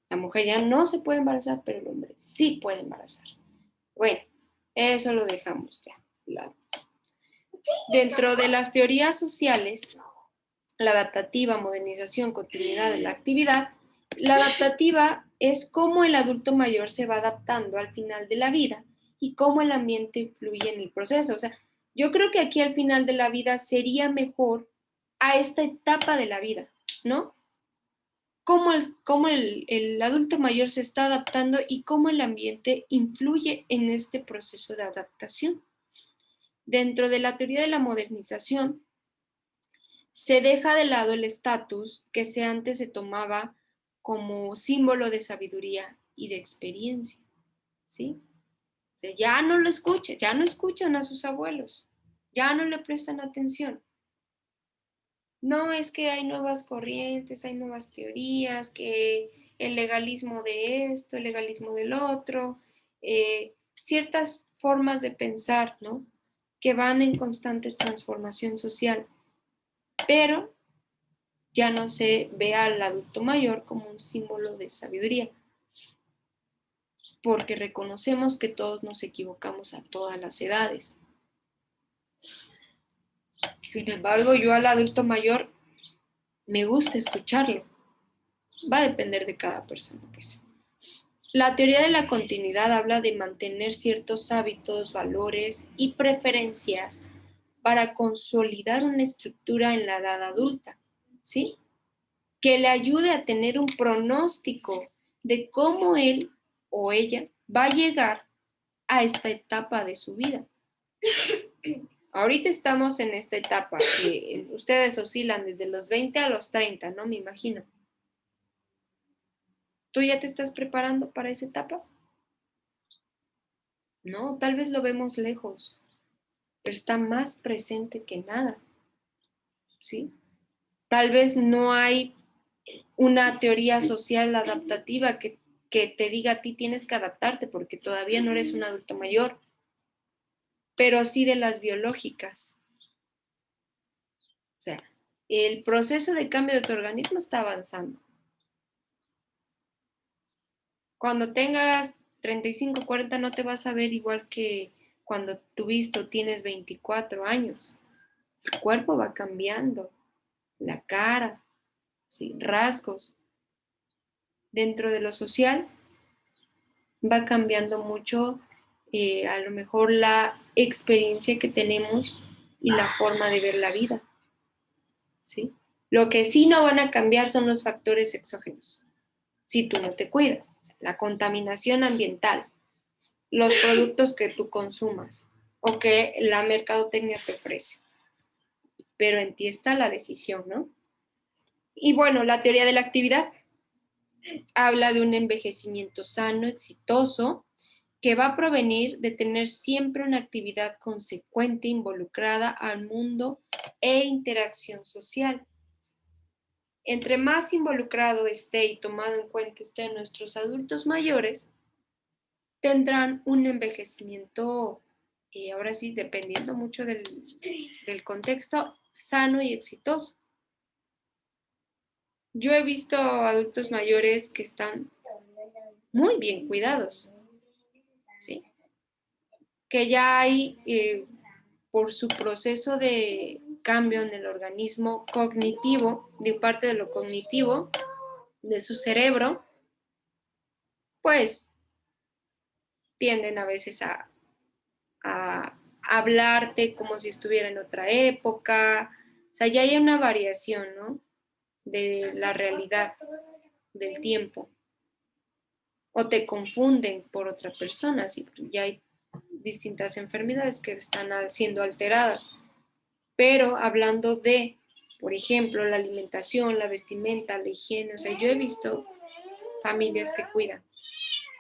La mujer ya no se puede embarazar, pero el hombre sí puede embarazar. Bueno, eso lo dejamos ya de lado. Dentro de las teorías sociales, la adaptativa, modernización, continuidad de la actividad, la adaptativa es cómo el adulto mayor se va adaptando al final de la vida y cómo el ambiente influye en el proceso. O sea, yo creo que aquí al final de la vida sería mejor a esta etapa de la vida, ¿no? Cómo el adulto mayor se está adaptando y cómo el ambiente influye en este proceso de adaptación. Dentro de la teoría de la modernización, se deja de lado el estatus que antes se tomaba como símbolo de sabiduría y de experiencia, ¿sí? O sea, ya no lo escuchan, ya no escuchan a sus abuelos, ya no le prestan atención. No, es que hay nuevas corrientes, hay nuevas teorías, que el legalismo de esto, el legalismo del otro, ciertas formas de pensar, ¿no? Que van en constante transformación social, pero ya no se ve al adulto mayor como un símbolo de sabiduría, porque reconocemos que todos nos equivocamos a todas las edades. Sin embargo, yo al adulto mayor me gusta escucharlo. Va a depender de cada persona, pues. La teoría de la continuidad habla de mantener ciertos hábitos, valores y preferencias para consolidar una estructura en la edad adulta, ¿sí? Que le ayude a tener un pronóstico de cómo él o ella va a llegar a esta etapa de su vida. Ahorita estamos en esta etapa que ustedes oscilan desde los 20 a los 30, ¿no? Me imagino. ¿Tú ya te estás preparando para esa etapa? No, tal vez lo vemos lejos, pero está más presente que nada, ¿sí? Tal vez no hay una teoría social adaptativa que te diga a ti tienes que adaptarte porque todavía no eres un adulto mayor, pero sí de las biológicas. O sea, el proceso de cambio de tu organismo está avanzando. Cuando tengas 35, 40 no te vas a ver igual que cuando tuviste o tienes 24 años. Tu cuerpo va cambiando, la cara, ¿sí? Rasgos. Dentro de lo social va cambiando mucho a lo mejor la experiencia que tenemos y la forma de ver la vida, ¿sí? Lo que sí no van a cambiar son los factores exógenos, si tú no te cuidas. La contaminación ambiental, los productos que tú consumas o que la mercadotecnia te ofrece. Pero en ti está la decisión, ¿no? Y bueno, la teoría de la actividad habla de un envejecimiento sano, exitoso, que va a provenir de tener siempre una actividad consecuente involucrada al mundo e interacción social. Entre más involucrado esté y tomado en cuenta estén nuestros adultos mayores, tendrán un envejecimiento, ahora sí, dependiendo mucho del contexto, sano y exitoso. Yo he visto adultos mayores que están muy bien cuidados, ¿sí? Que ya hay, por su proceso de cambio en el organismo cognitivo, de parte de lo cognitivo, de su cerebro, pues tienden a veces a hablarte como si estuviera en otra época. O sea, ya hay una variación, ¿no? De la realidad, del tiempo. O te confunden por otra persona, ¿sí? Ya hay distintas enfermedades que están siendo alteradas. Pero hablando de, por ejemplo, la alimentación, la vestimenta, la higiene, o sea, yo he visto familias que cuidan.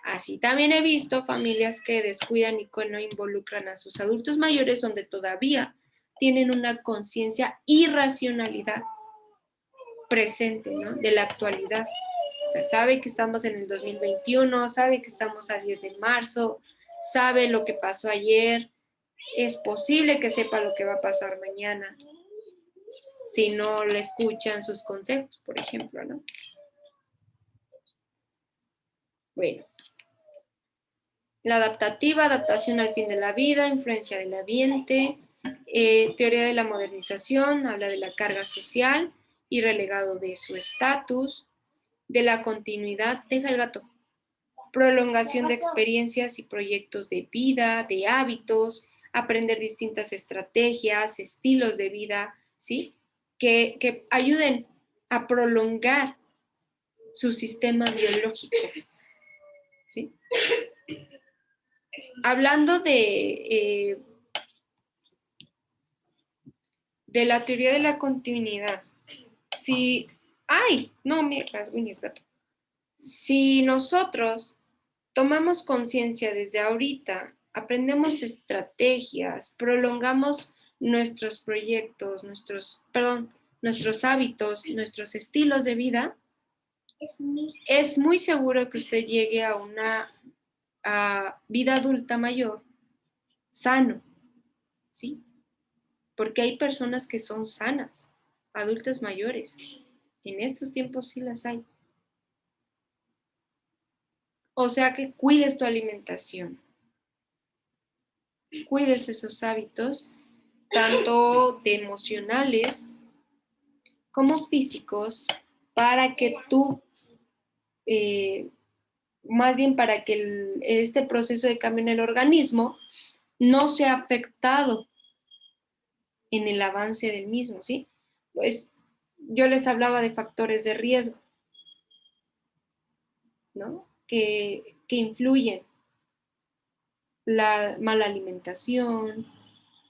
Así también he visto familias que descuidan y que no involucran a sus adultos mayores, donde todavía tienen una conciencia y racionalidad presente, ¿no? De la actualidad. O sea, sabe que estamos en el 2021, sabe que estamos a 10 de marzo, sabe lo que pasó ayer, es posible que sepa lo que va a pasar mañana si no le escuchan sus consejos, por ejemplo, ¿no? Bueno, la adaptativa, adaptación al fin de la vida, influencia del ambiente, teoría de la modernización, habla de la carga social y relegado de su estatus, de la continuidad, deja el gato, prolongación de experiencias y proyectos de vida, de hábitos, aprender distintas estrategias, estilos de vida, ¿sí? Que ayuden a prolongar su sistema biológico, ¿sí? Hablando de la teoría de la continuidad, si, ay, no me rasguñes, gato. Si nosotros tomamos conciencia desde ahorita, aprendemos estrategias, prolongamos nuestros proyectos, nuestros hábitos, nuestros estilos de vida, es muy seguro que usted llegue a una vida adulta mayor sano, ¿sí? Porque hay personas que son sanas, adultas mayores. En estos tiempos sí las hay. O sea que cuides tu alimentación, cuides esos hábitos, tanto de emocionales como físicos, para que tú, más bien para que este proceso de cambio en el organismo no sea afectado en el avance del mismo, ¿sí? Pues yo les hablaba de factores de riesgo. ¿no? Que influyen. La mala alimentación,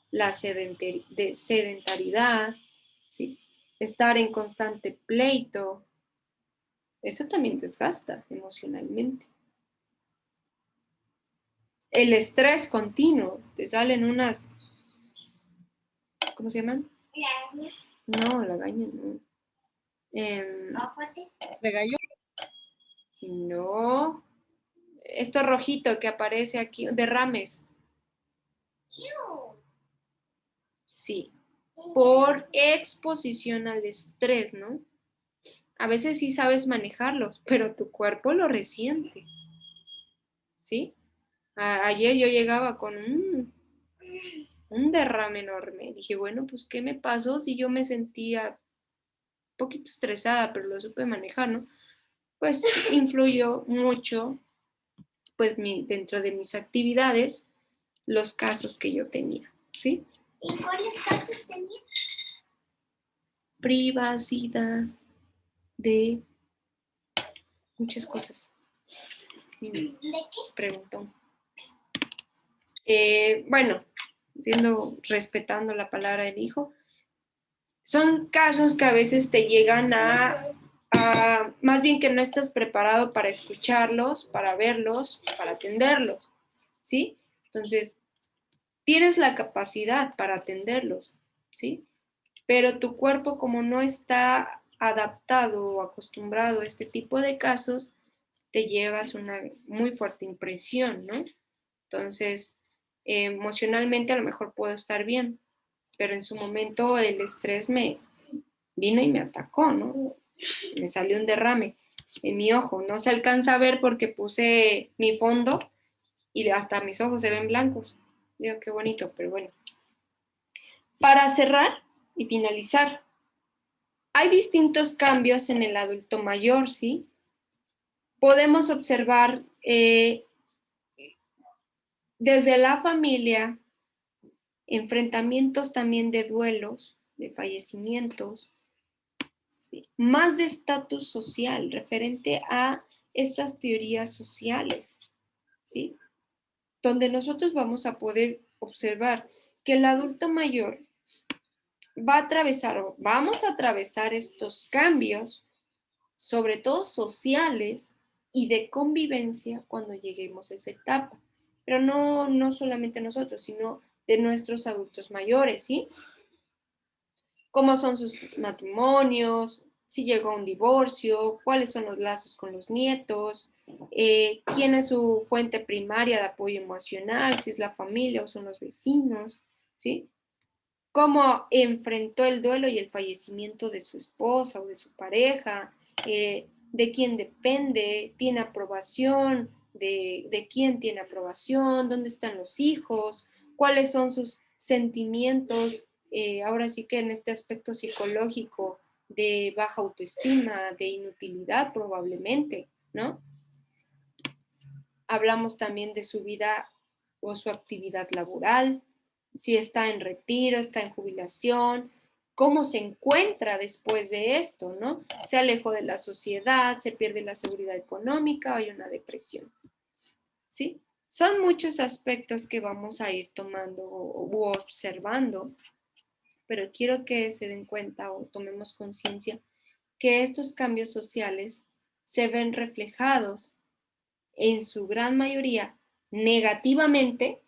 la sedentaridad, ¿sí? Estar en constante pleito, eso también desgasta emocionalmente. El estrés continuo, te salen unas, ¿cómo se llaman? Lagaña. No, lagaña no. Ojote. ¿De gallo? No. Esto rojito que aparece aquí, derrames. Ew. Sí. Por exposición al estrés, ¿no? A veces sí sabes manejarlos, pero tu cuerpo lo resiente. ¿Sí? Ayer yo llegaba con un derrame enorme. Dije, bueno, pues, ¿qué me pasó si yo me sentía un poquito estresada, pero lo supe manejar, ¿no? Pues influyó mucho, pues, dentro de mis actividades, los casos que yo tenía, ¿sí? ¿Y cuáles casos tenía? Privacidad de muchas cosas. ¿De qué? Preguntó. Bueno, respetando la palabra de mi hijo, son casos que a veces te llegan más bien que no estás preparado para escucharlos, para verlos, para atenderlos, ¿sí? Entonces, tienes la capacidad para atenderlos, ¿sí? Pero tu cuerpo, como no está adaptado o acostumbrado a este tipo de casos, te llevas una muy fuerte impresión, ¿no? Entonces, emocionalmente a lo mejor puedo estar bien, pero en su momento el estrés me vino y me atacó, ¿no? Me salió un derrame en mi ojo. No se alcanza a ver porque puse mi fondo y hasta mis ojos se ven blancos. Digo, qué bonito, pero bueno. Para cerrar y finalizar, hay distintos cambios en el adulto mayor, ¿sí? Podemos observar desde la familia enfrentamientos también de duelos, de fallecimientos, ¿sí? Más de estatus social referente a estas teorías sociales, ¿sí? Donde nosotros vamos a poder observar que el adulto mayor vamos a atravesar estos cambios, sobre todo sociales y de convivencia cuando lleguemos a esa etapa. Pero no solamente nosotros, sino de nuestros adultos mayores, ¿sí? Cómo son sus matrimonios, si llegó a un divorcio, cuáles son los lazos con los nietos, quién es su fuente primaria de apoyo emocional, si es la familia o son los vecinos, ¿sí? Cómo enfrentó el duelo y el fallecimiento de su esposa o de su pareja, de quién depende, tiene aprobación, de quién tiene aprobación, dónde están los hijos, cuáles son sus sentimientos, ahora sí que en este aspecto psicológico de baja autoestima, de inutilidad probablemente, ¿no? Hablamos también de su vida o su actividad laboral, si está en retiro, está en jubilación, cómo se encuentra después de esto, ¿no? Se alejó de la sociedad, se pierde la seguridad económica o hay una depresión, ¿sí? Son muchos aspectos que vamos a ir tomando u observando, pero quiero que se den cuenta o tomemos conciencia que estos cambios sociales se ven reflejados en su gran mayoría negativamente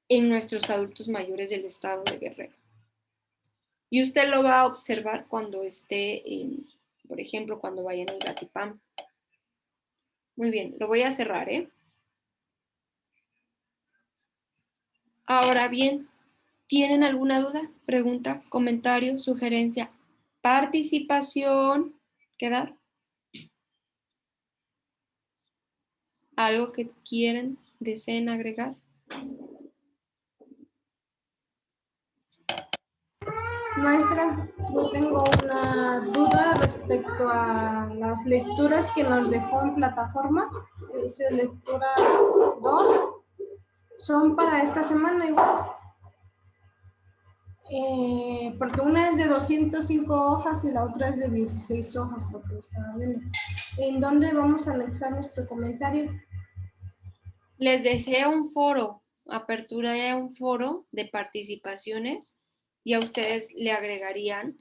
en nuestros adultos mayores del estado de Guerrero. Y usted lo va a observar cuando esté, por ejemplo, cuando vaya en el Gatipam. Muy bien, lo voy a cerrar, ¿eh? Ahora bien, ¿tienen alguna duda, pregunta, comentario, sugerencia, participación? ¿Quedar? ¿Algo que quieran, deseen agregar? Maestra, yo tengo una duda respecto a las lecturas que nos dejó en plataforma. Dice lectura 2. ¿Son para esta semana igual? Porque una es de 205 hojas y la otra es de 16 hojas, lo que estaba viendo. ¿En dónde vamos a anexar nuestro comentario? Les dejé un foro, apertura de un foro de participaciones y a ustedes le agregarían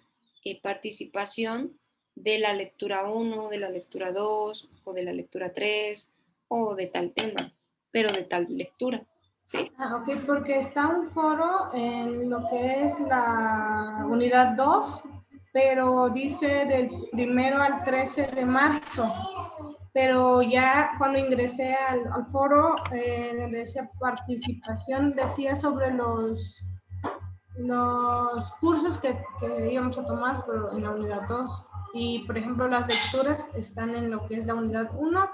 participación de la lectura 1, de la lectura 2 o de la lectura 3 o de tal tema, pero de tal lectura, ¿sí? Ok, porque está un foro en lo que es la unidad 2, pero dice del 1 al 13 de marzo. Pero ya cuando ingresé al foro, donde decía participación, decía sobre los cursos que íbamos a tomar pero en la unidad 2. Y, por ejemplo, las lecturas están en lo que es la unidad 1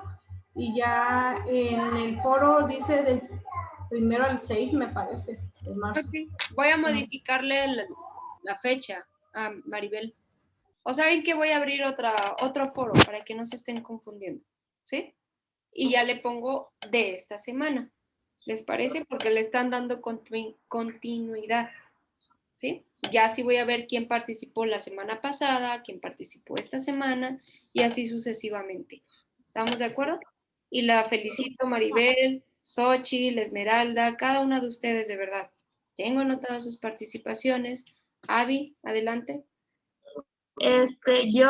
y ya en el foro dice del 1 al 6, me parece, de marzo. Okay. Voy a modificarle la fecha a Maribel. O saben que voy a abrir otro foro para que no se estén confundiendo, ¿sí? Y ya le pongo de esta semana. ¿Les parece? Porque le están dando continuidad, ¿sí? Ya sí voy a ver quién participó la semana pasada, quién participó esta semana y así sucesivamente. ¿Estamos de acuerdo? Y la felicito, Maribel, Xochitl, Esmeralda, cada una de ustedes, de verdad. Tengo anotadas sus participaciones. Avi, adelante. Yo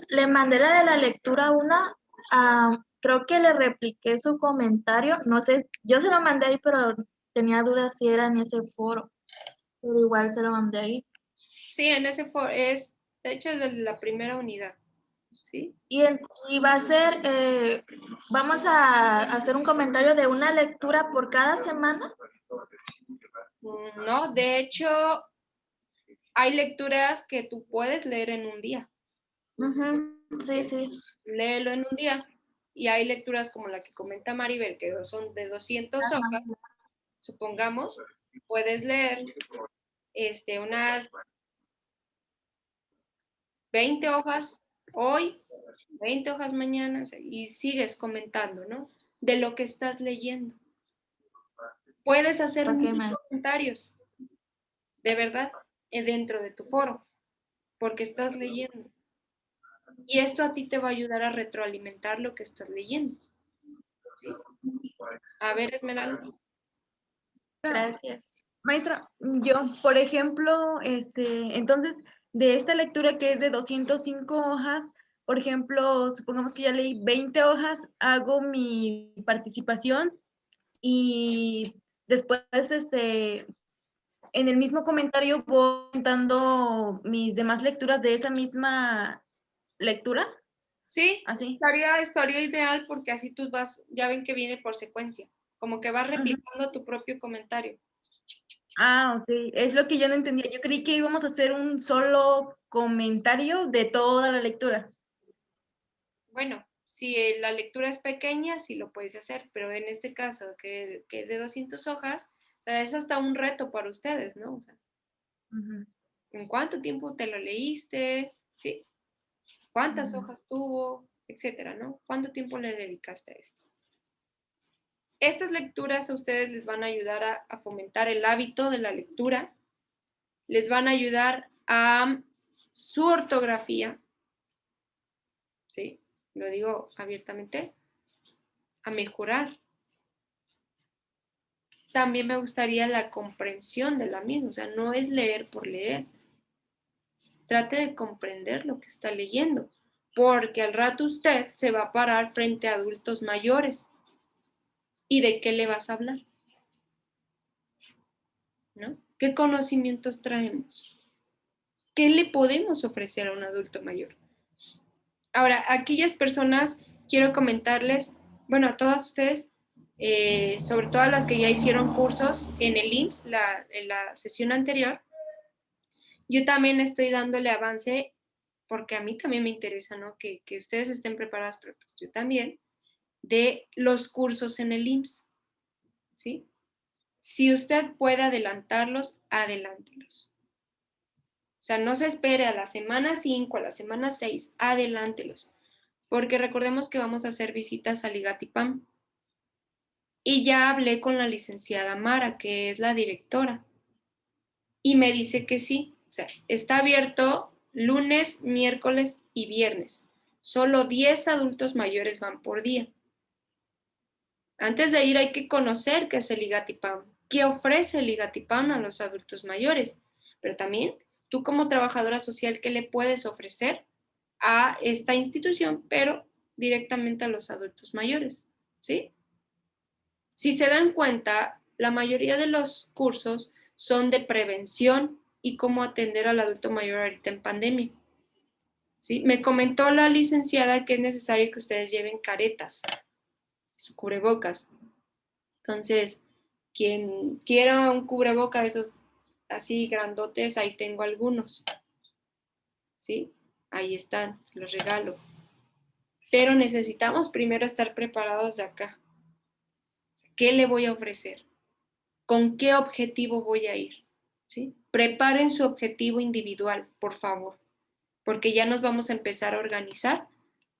le mandé la de la lectura una, creo que le repliqué su comentario, no sé, yo se lo mandé ahí, pero tenía dudas si era en ese foro, pero igual se lo mandé ahí. Sí, en ese foro es, de hecho, es de la primera unidad, ¿sí? Y va a ser, vamos a hacer un comentario de una lectura por cada semana. No, de hecho, hay lecturas que tú puedes leer en un día. Sí, sí. Léelo en un día. Y hay lecturas como la que comenta Maribel, que son de 200 hojas, supongamos, puedes leer unas 20 hojas hoy, 20 hojas mañana, o sea, y sigues comentando, ¿no? De lo que estás leyendo. Puedes hacer muchos comentarios, de verdad, dentro de tu foro, porque estás leyendo. Y esto a ti te va a ayudar a retroalimentar lo que estás leyendo. ¿Sí? A ver, Esmeralda. Gracias. Maestra, yo, por ejemplo, entonces, de esta lectura que es de 205 hojas, por ejemplo, supongamos que ya leí 20 hojas, hago mi participación y después, en el mismo comentario voy contando mis demás lecturas de esa misma lectura. Sí, Así. estaría ideal porque así tú vas, ya ven que viene por secuencia, como que vas replicando tu propio comentario. Ah, ok. Es lo que yo no entendía. Yo creí que íbamos a hacer un solo comentario de toda la lectura. Bueno, si la lectura es pequeña, sí lo puedes hacer, pero en este caso, que es de 200 hojas, o sea, es hasta un reto para ustedes, ¿no? O sea, ¿en cuánto tiempo te lo leíste? ¿Sí? ¿Cuántas hojas tuvo? Etcétera, ¿no? ¿Cuánto tiempo le dedicaste a esto? Estas lecturas a ustedes les van a ayudar a fomentar el hábito de la lectura, les van a ayudar a su ortografía, ¿sí? Lo digo abiertamente, a mejorar. También me gustaría la comprensión de la misma, o sea, no es leer por leer. Trate de comprender lo que está leyendo, porque al rato usted se va a parar frente a adultos mayores. ¿Y de qué le vas a hablar? ¿No? ¿Qué conocimientos traemos? ¿Qué le podemos ofrecer a un adulto mayor? Ahora, aquellas personas, quiero comentarles, bueno, a todas ustedes, sobre todo a las que ya hicieron cursos en el IMSS, en la sesión anterior, yo también estoy dándole avance, porque a mí también me interesa, ¿no? Que ustedes estén preparadas, pero pues yo también, de los cursos en el IMSS, ¿sí? Si usted puede adelantarlos, adelántelos. O sea, no se espere a la semana 5, a la semana 6, adelántelos. Porque recordemos que vamos a hacer visitas al IGATIPAM. Y ya hablé con la licenciada Mara, que es la directora. y me dice que sí. O sea, está abierto lunes, miércoles y viernes. Solo 10 adultos mayores van por día. Antes de ir hay que conocer qué es el IGATIPAM, qué ofrece el IGATIPAM a los adultos mayores, pero también tú como trabajadora social, ¿qué le puedes ofrecer a esta institución, pero directamente a los adultos mayores? ¿Sí? Si se dan cuenta, la mayoría de los cursos son de prevención y cómo atender al adulto mayor ahorita en pandemia. ¿Sí? Me comentó la licenciada que es necesario que ustedes lleven caretas, su cubrebocas. Entonces, quien quiera un cubreboca de esos así grandotes, ahí tengo algunos. ¿Sí? Ahí están, se los regalo. Pero necesitamos primero estar preparados de acá. ¿Qué le voy a ofrecer? ¿Con qué objetivo voy a ir? ¿Sí? Preparen su objetivo individual, por favor, porque ya nos vamos a empezar a organizar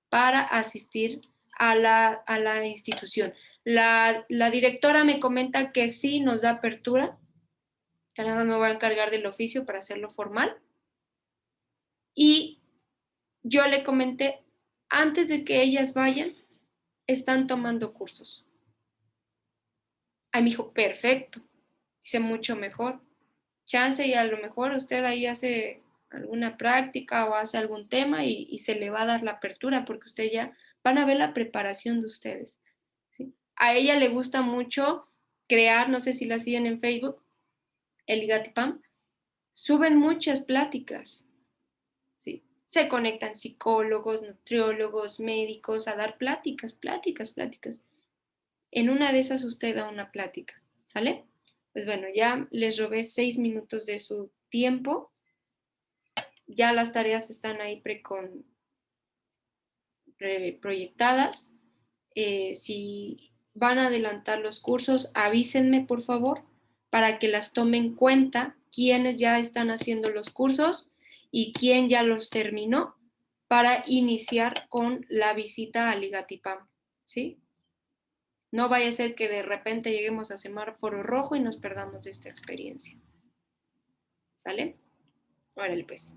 para asistir a la institución. La directora me comenta que sí nos da apertura, que nada más me voy a encargar del oficio para hacerlo formal. Y yo le comenté, antes de que ellas vayan, están tomando cursos. Ahí me dijo, perfecto, hice mucho mejor. Chance y a lo mejor usted ahí hace alguna práctica o hace algún tema y se le va a dar la apertura porque usted ya van a ver la preparación de ustedes. ¿Sí? A ella le gusta mucho crear, no sé si la siguen en Facebook, el IGATIPAM, suben muchas pláticas. ¿Sí? Se conectan psicólogos, nutriólogos, médicos a dar pláticas. En una de esas usted da una plática, ¿sale? Pues bueno, ya les robé 6 minutos de su tiempo. Ya las tareas están ahí proyectadas. Si van a adelantar los cursos, avísenme por favor para que las tomen en cuenta quienes ya están haciendo los cursos y quién ya los terminó para iniciar con la visita al IGATIPAM, ¿sí? No vaya a ser que de repente lleguemos a semáforo rojo y nos perdamos de esta experiencia. ¿Sale? Órale pues.